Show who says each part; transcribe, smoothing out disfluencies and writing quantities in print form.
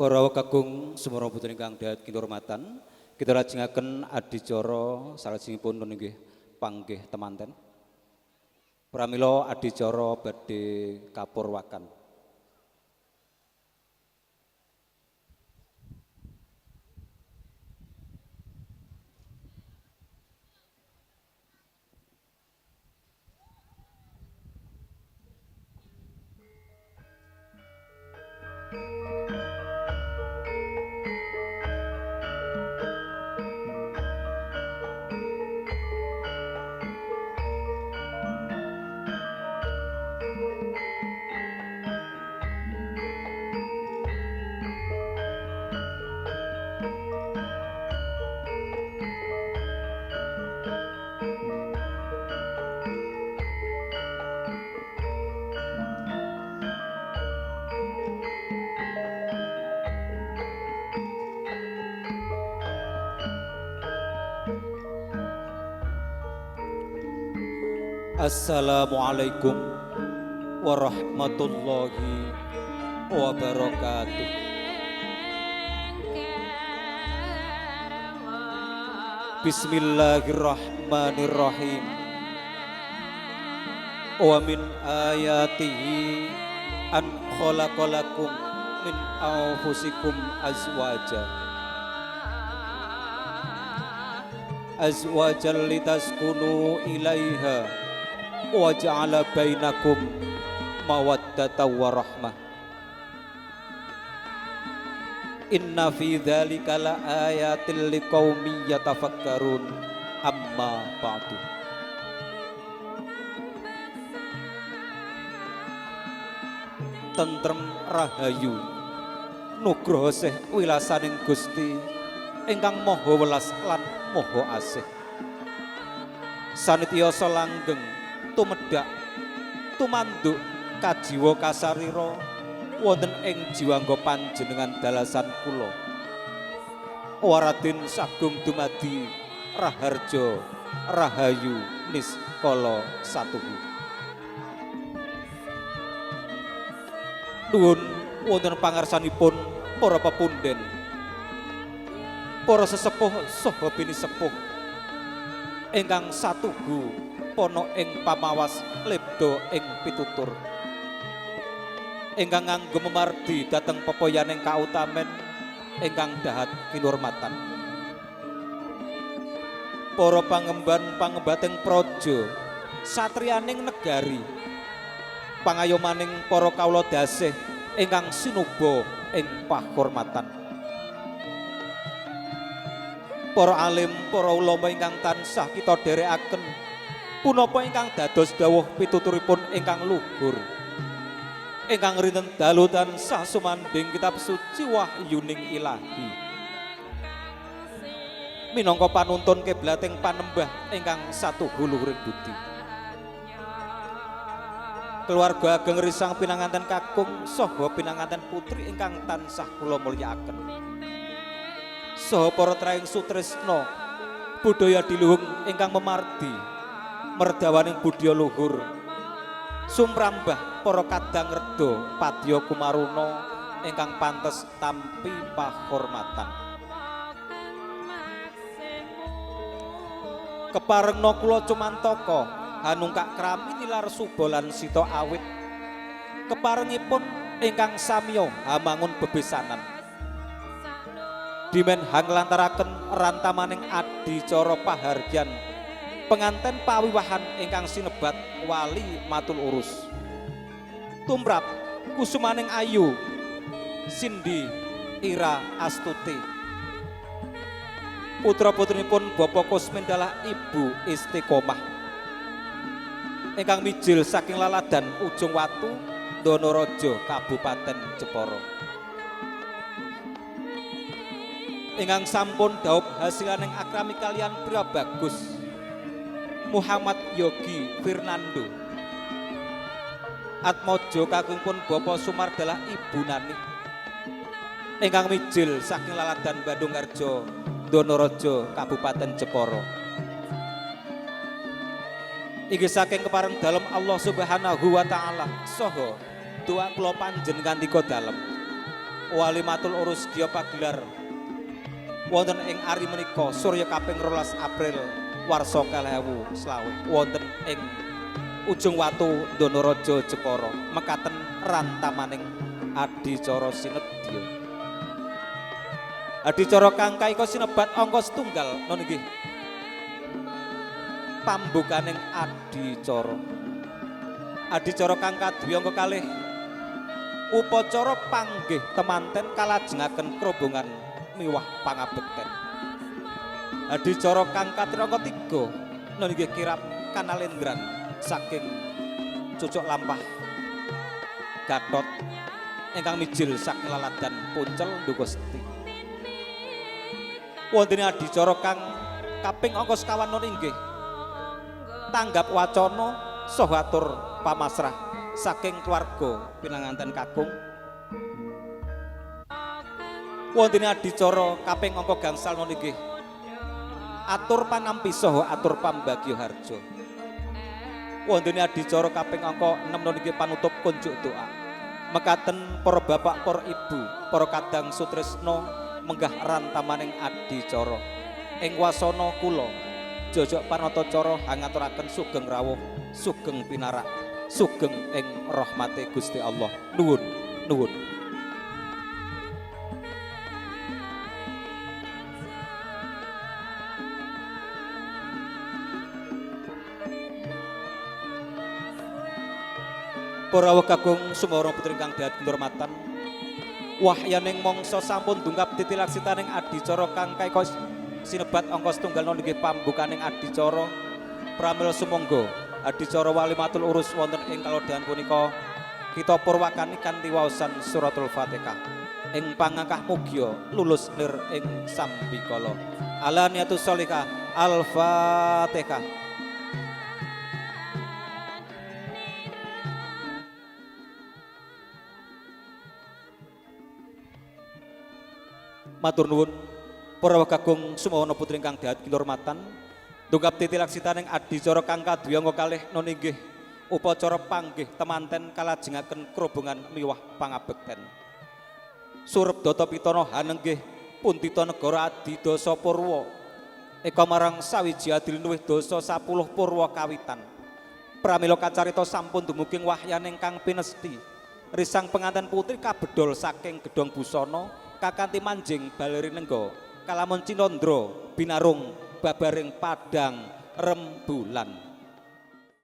Speaker 1: Para kakung sumara putra ingkang dahat kinurmatan, kita lajengaken adicara salajengipun nggih panggih temanten. Pramila adicara badhe kapurwakan. Assalamualaikum warahmatullahi wabarakatuh. Bismillahirrahmanirrahim. Wa min ayatihi an khalaqalakum min anfusikum azwajan litaskunu ilaiha wa ja'ala bainakum mawaddatan wa rahmah. Inna fi dzalika la ayatil liqaumin yatafakkarun amma ba'du. Tentrem rahayu nugroho sih wilasaning Gusti ingkang maha welas lan maha asih. Sanitiyasa langgeng tumedak tumanduk kajiwa kasarira wonten ing jiwangga panjenengan dalasan kula Waradin sagung dumadi raharja rahayu niskala satuhu. Nuwun wonten pangarsanipun para pepunden, para sesepuh saha bini sepuh ingkang satuhu pono ing pamawas lebda ing pitutur ingkang nganggo memardi dhateng pepoyaning kautamen ingkang dahat kinurmatan. Para pangemban-pangembating praja, satriyaning negari, pangayomaning para kawula dasih ingkang sinuba ing pahormatan. Para alim, para ulama ingkang tansah kita dherekaken punapa ingkang dados dawuh pituturipun ingkang luhur ingkang rinten dalu tansah sumanding kitab suci wahyuning ilahi minangka panuntun kiblating panembah ingkang satuhu luhuring budi. Keluarga ageng risang pinanganten kakung saha pinanganten putri ingkang tansah kula mulyakaken, saha para traing sutresna budaya diluhung ingkang memardi merdawaning budya luhur sumrambah para kadang reda padya kumaruna ingkang pantes tampi pahormatan. Keparengna kula cumantaka hanungkak krami nilar suba lan sita awit keparengipun ingkang samiya hamangun bebesanan dimen hanglantaraken rantamaning adicara pahargyan penganten pawiwahan ingkang sinebat wali matul urus tumrap kusumaning ayu Sindi Ira Astuti putra putrinipun Bapak Kusmin dalah Ibu Istiqomah ingkang mijil saking Laladan Ujung Watu Donoraja Kabupaten Jepara ingkang sampun dhaup hasilaning akrami kalian Pria Bagus Muhammad Yogi Fernando Atmojo kakungipun Bapak Sumardalah Ibu Nani ingkang mijil saking Laladan Bandungharjo Donoraja Kabupaten Jepara inggih saking kepareng dalem Allah Subhanahu wa taala saha doa kula panjenengan tika dalem Walimatul Urus Gya pagelar wonten ing ari menika Surya kaping 12 April warsa 2020 wonten ing Ujung Watu Ndonaraja Jepara mekaten rantamaning adicara sinedya. Adicara kang kaika sinebat angka setunggal non nggih. Pambukaning adicara. Adicara kang kadhuwi angka kalih upacara panggih temanten kalajengaken krobongan miwah pangabekten. Adicara kang katir angka 3 non nggih kirap kanalendran saking cucuk lampah Gatot ingkang mijil saking laladan Puncel Ndukusti. Wonten adicara kang kaping angka 50 inggih tanggap wacana saha atur pamasrah saking keluarga pinanganten kakung. Wonten adicara kaping angka gangsal nggih atur panampi saha atur pambagya harja. Wonten adicara kaping angka 6 nggih panutup kunjuk doa. Mekaten para bapak, para ibu, para kadang sutresna menggah rantamaning adicara. Ing wasana kula Jojok Panatacara hangaturaken sugeng rawuh, sugeng pinarak, sugeng ing rahmate Gusti Allah. Nuwun, nuwun. Para kakung sumara putri kang dahat kinurmatan, wahyaning mangsa sampun dungkap titilaksitaning adicara kang kaika sinebat angka setunggal nggih pambukaning adicara. Pramila sumangga adicara Walimatul Urus wonten ing kalodhan punika kita purwakani kanthi waosan suratul Fatihah. Ing pangangkah mugya lulus lir ing sambikala. Alaniyatus sholihah Al-Fatihah. Matur nuwun para kakung sumawana putri ingkang dahat kinurmatan, dungkap titilaksitaning adicara kang kadhuwi angka kalih nggih upacara panggih temanten kalajengaken krobongan miwah pangabekten. Surep Data Pitana hanenggih Puntita Negara Adidasa Purwa eka marang sawiji adil nuwih dasa 10 purwa kawitan. Pramila kacarita sampun dumuging wahyaning kang pinesti. Risang penganten putri kabedol saking gedhong busana kakanthi manjing Balerinengga kalamun Cinandra binarung babaring padang rembulan.